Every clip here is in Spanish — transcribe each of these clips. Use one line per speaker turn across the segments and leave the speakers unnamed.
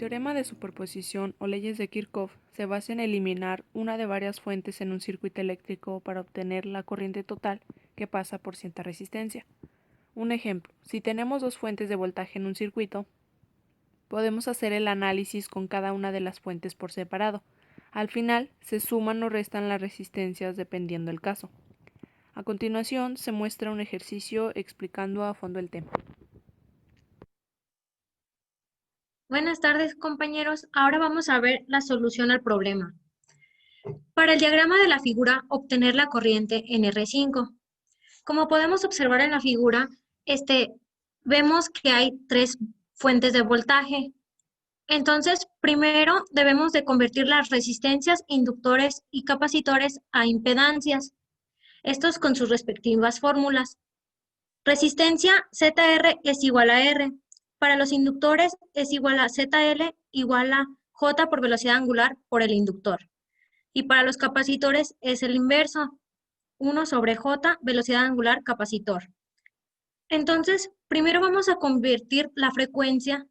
teorema de superposición o leyes de Kirchhoff se basa en eliminar una de varias fuentes en un circuito eléctrico para obtener la corriente total que pasa por cierta resistencia. Un ejemplo, si tenemos dos fuentes de voltaje en un circuito, podemos hacer el análisis con cada una de las fuentes por separado. Al final, se suman o restan las resistencias dependiendo del caso. A continuación, se muestra un ejercicio explicando a fondo el tema.
Buenas tardes, compañeros. Ahora vamos a ver la solución al problema. Para el diagrama de la figura, obtener la corriente en R5. Como podemos observar en la figura, vemos que hay tres fuentes de voltaje. Entonces, primero debemos de convertir las resistencias, inductores y capacitores a impedancias. Estos con sus respectivas fórmulas. Resistencia ZR es igual a R. Para los inductores es igual a ZL igual a J por velocidad angular por el inductor. Y para los capacitores es el inverso, 1 sobre J velocidad angular capacitor. Entonces, primero vamos a convertir la frecuencia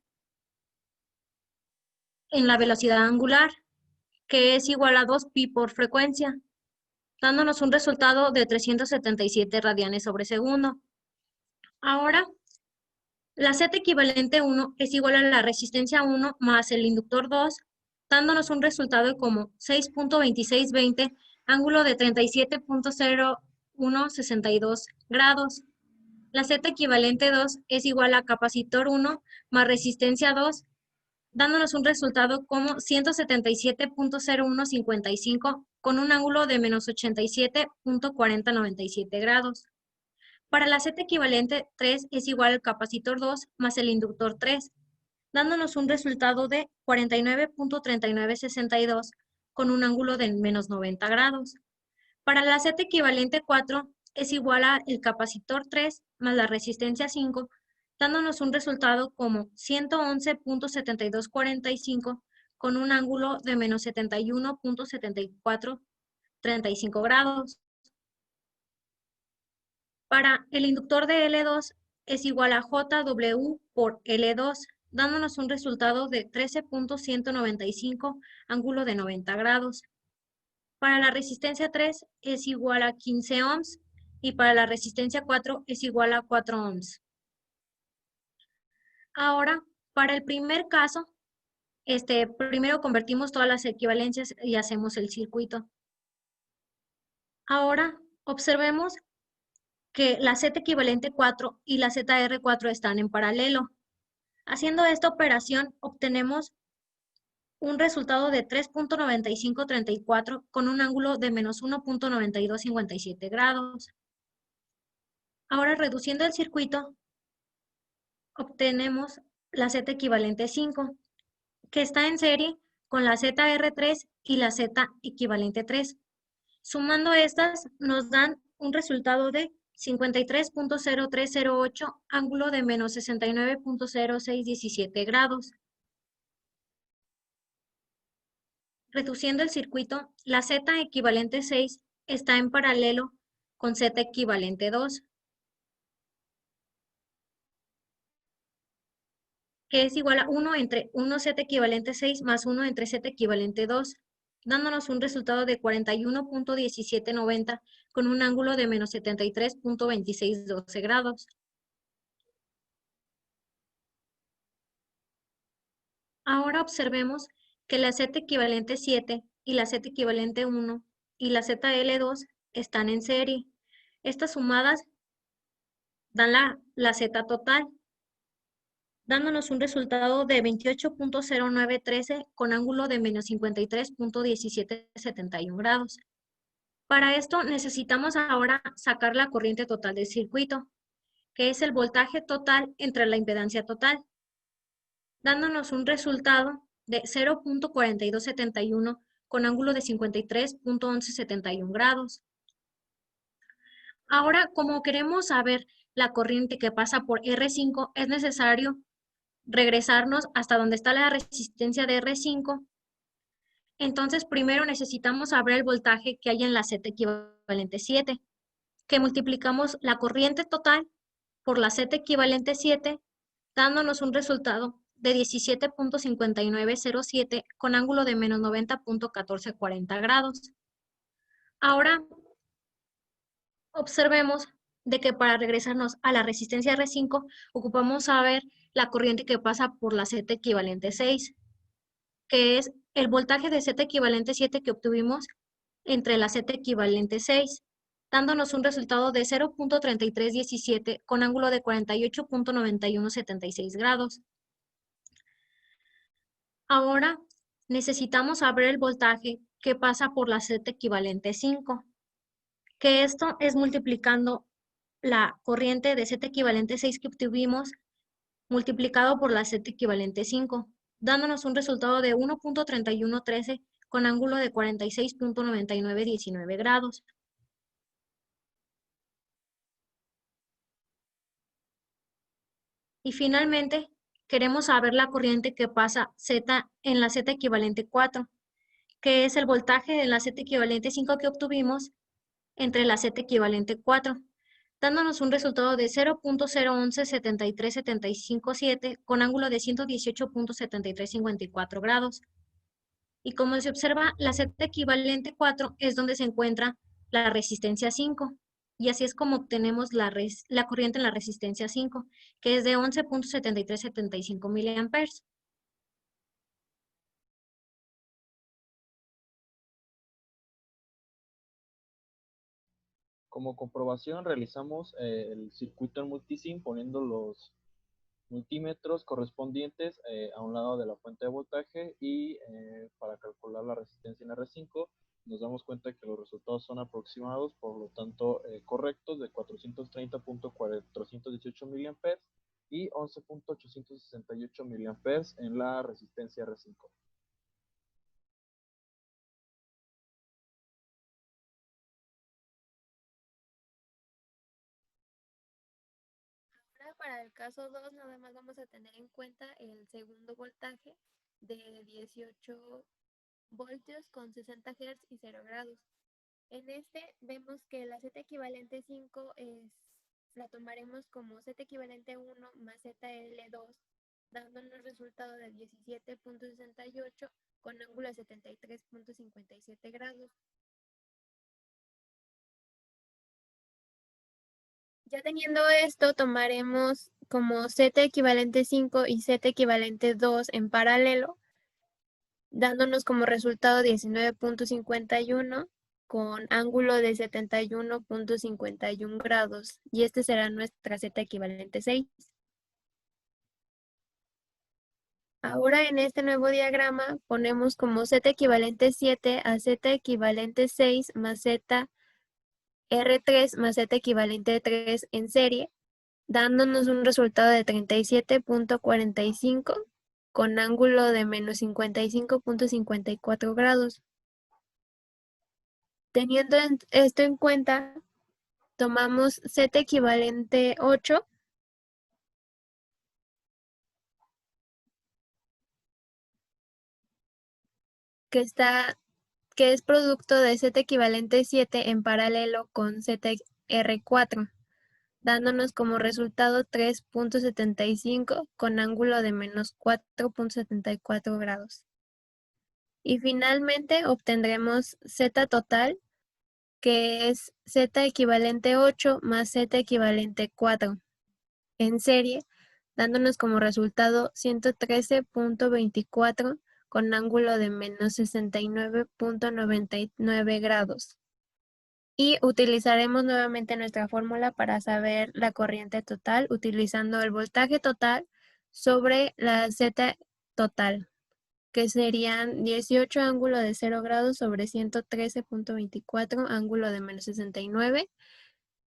en la velocidad angular, que es igual a 2pi por frecuencia, dándonos un resultado de 377 radianes sobre segundo. Ahora, la Z equivalente 1 es igual a la resistencia 1 más el inductor 2, dándonos un resultado como 6.2620, ángulo de 37.0162 grados. La Z equivalente 2 es igual a capacitor 1 más resistencia 2, dándonos un resultado como 177.0155 con un ángulo de menos 87.4097 grados. Para la Z equivalente 3 es igual al capacitor 2 más el inductor 3, dándonos un resultado de 49.3962 con un ángulo de menos 90 grados. Para la Z equivalente 4 es igual al capacitor 3 más la resistencia 5, dándonos un resultado como 111.7245 con un ángulo de menos 71.7435 grados. Para el inductor de L2 es igual a JW por L2, dándonos un resultado de 13.195, ángulo de 90 grados. Para la resistencia 3 es igual a 15 ohms y para la resistencia 4 es igual a 4 ohms. Ahora, para el primer caso, primero convertimos todas las equivalencias y hacemos el circuito. Ahora, observemos que la Z equivalente 4 y la ZR4 están en paralelo. Haciendo esta operación, obtenemos un resultado de 3.9534 con un ángulo de menos 1.9257 grados. Ahora, reduciendo el circuito, obtenemos la Z equivalente 5, que está en serie con la ZR3 y la Z equivalente 3. Sumando estas, nos dan un resultado de 53.0308, ángulo de menos 69.0617 grados. Reduciendo el circuito, la Z equivalente 6 está en paralelo con Z equivalente 2, que es igual a 1 entre 1 Z equivalente 6 más 1 entre Z equivalente 2, dándonos un resultado de 41.1790 con un ángulo de menos 73.2612 grados. Ahora observemos que la Z equivalente 7 y la Z equivalente 1 y la ZL2 están en serie. Estas sumadas dan la Z total, dándonos un resultado de 28.0913 con ángulo de menos 53.1771 grados. Para esto necesitamos ahora sacar la corriente total del circuito, que es el voltaje total entre la impedancia total, dándonos un resultado de 0.4271 con ángulo de 53.1171 grados. Ahora, como queremos saber la corriente que pasa por R5, es necesario regresarnos hasta donde está la resistencia de R5. Entonces, primero necesitamos saber el voltaje que hay en la Z equivalente 7, que multiplicamos la corriente total por la Z equivalente 7, dándonos un resultado de 17.5907 con ángulo de menos 90.1440 grados. Ahora observemos de que para regresarnos a la resistencia R5 ocupamos saber la corriente que pasa por la Z equivalente 6, que es el voltaje de Z equivalente 7 que obtuvimos entre la Z equivalente 6, dándonos un resultado de 0.3317 con ángulo de 48.9176 grados. Ahora necesitamos saber el voltaje que pasa por la Z equivalente 5, que esto es multiplicando la corriente de Z equivalente 6 que obtuvimos multiplicado por la Z equivalente 5, dándonos un resultado de 1.3113 con ángulo de 46.9919 grados. Y finalmente, queremos saber la corriente que pasa Z en la Z equivalente 4, que es el voltaje de la Z equivalente 5 que obtuvimos entre la Z equivalente 4, dándonos un resultado de 0.0117375.7 con ángulo de 118.7354 grados. Y como se observa, la Z equivalente 4 es donde se encuentra la resistencia 5. Y así es como obtenemos la corriente en la resistencia 5, que es de 11.7375 miliamperes.
Como comprobación realizamos el circuito en multisim poniendo los multímetros correspondientes a un lado de la fuente de voltaje y para calcular la resistencia en R5 nos damos cuenta que los resultados son aproximados, por lo tanto correctos, de 430.418 miliamperes y 11.868 miliamperes en la resistencia R5.
Ahora para el caso 2 nada más vamos a tener en cuenta el segundo voltaje de 18 voltios con 60 Hz y 0 grados. En este vemos que la Z equivalente 5 la tomaremos como Z equivalente 1 más ZL2, dándonos resultado de 17.68 con ángulo de 73.57 grados. Ya teniendo esto, tomaremos como Z equivalente 5 y Z equivalente 2 en paralelo, dándonos como resultado 19.51 con ángulo de 71.51 grados. Y este será nuestra Z equivalente 6. Ahora en este nuevo diagrama ponemos como Z equivalente 7 a Z equivalente 6 más Z R3 más Z equivalente 3 en serie, dándonos un resultado de 37.45 con ángulo de menos 55.54 grados. Teniendo esto en cuenta, tomamos Z equivalente 8, que es producto de Z equivalente 7 en paralelo con ZR4, dándonos como resultado 3.75 con ángulo de menos 4.74 grados. Y finalmente obtendremos Z total, que es Z equivalente 8 más Z equivalente 4 en serie, dándonos como resultado 113.24 con ángulo de menos 69.99 grados. Y utilizaremos nuevamente nuestra fórmula para saber la corriente total, utilizando el voltaje total sobre la Z total, que serían 18 ángulo de 0 grados sobre 113.24 ángulo de menos 69,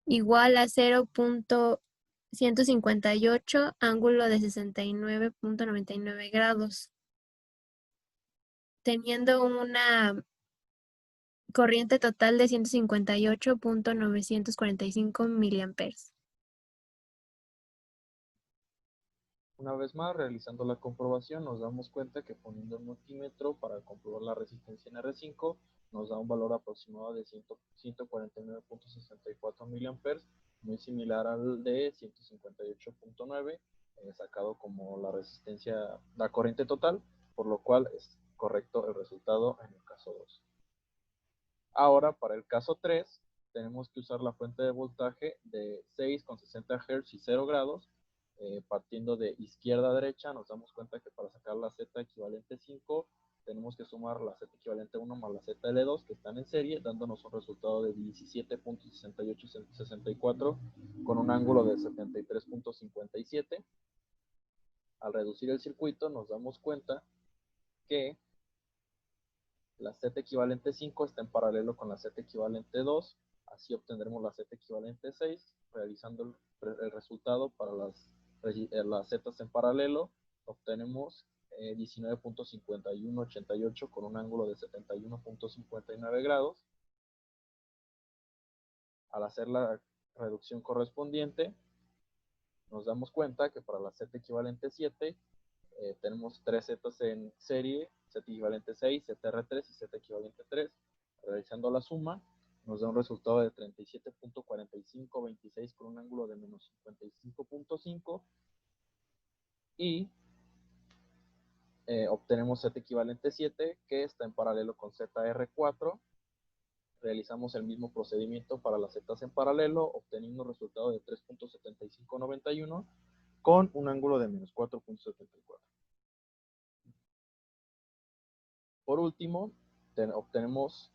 igual a 0.158 ángulo de 69.99 grados, teniendo una corriente total de 158.945 miliamperes.
Una vez más, realizando la comprobación, nos damos cuenta que poniendo el multímetro para comprobar la resistencia en R5, nos da un valor aproximado de 149.64 miliamperes, muy similar al de 158.9 sacado como la resistencia, la corriente total, por lo cual es correcto el resultado en el caso 2. Ahora, para el caso 3, tenemos que usar la fuente de voltaje de 6,60 Hz y 0 grados. Partiendo de izquierda a derecha, nos damos cuenta que para sacar la Z equivalente 5, tenemos que sumar la Z equivalente 1 más la ZL2, que están en serie, dándonos un resultado de 17.6864 con un ángulo de 73.57. Al reducir el circuito, nos damos cuenta que la Z equivalente 5 está en paralelo con la Z equivalente 2, así obtendremos la Z equivalente 6, realizando el resultado para las Z en paralelo, obtenemos 19.5188 con un ángulo de 71.59 grados. Al hacer la reducción correspondiente, nos damos cuenta que para la Z equivalente 7, tenemos 3 Zetas en serie, Z equivalente 6, ZR3 y Z equivalente 3. Realizando la suma, nos da un resultado de 37.4526 con un ángulo de menos 55.5 y obtenemos Z equivalente 7, que está en paralelo con ZR4. Realizamos el mismo procedimiento para las zetas en paralelo, obteniendo un resultado de 3.7591 con un ángulo de menos 4.74. Por último, obtenemos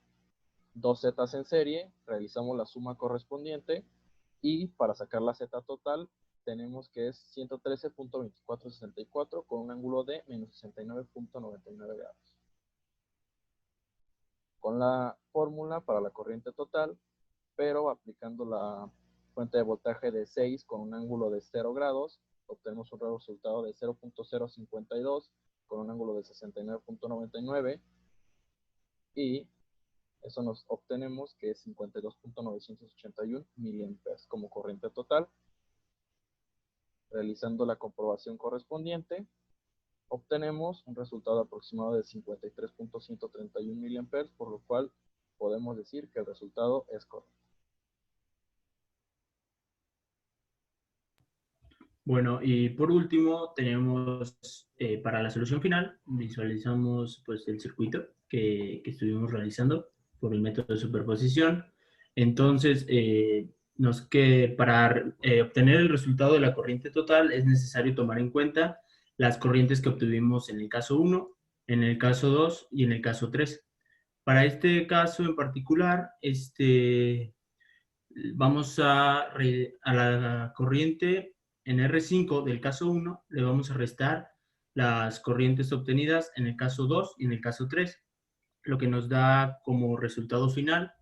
dos zetas en serie, realizamos la suma correspondiente y para sacar la Z total tenemos que es 113.2464 con un ángulo de menos 69.99 grados. Con la fórmula para la corriente total, pero aplicando la fuente de voltaje de 6 con un ángulo de 0 grados, obtenemos un resultado de 0.052 con un ángulo de 69.99 y eso nos obtenemos que es 52.981 miliamperes como corriente total. Realizando la comprobación correspondiente, obtenemos un resultado aproximado de 53.131 miliamperes, por lo cual podemos decir que el resultado es correcto.
Bueno, y por último tenemos para la solución final, visualizamos pues el circuito que estuvimos realizando por el método de superposición. Entonces, para obtener el resultado de la corriente total es necesario tomar en cuenta las corrientes que obtuvimos en el caso 1, en el caso 2 y en el caso 3. Para este caso en particular, vamos a la corriente en R5 del caso 1, le vamos a restar las corrientes obtenidas en el caso 2 y en el caso 3, lo que nos da como resultado final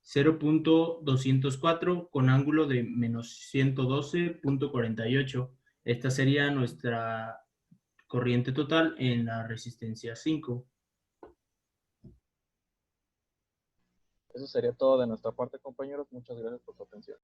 0.204 con ángulo de menos 112.48. Esta sería nuestra corriente total en la resistencia 5.
Eso sería todo de nuestra parte, compañeros. Muchas gracias por su atención.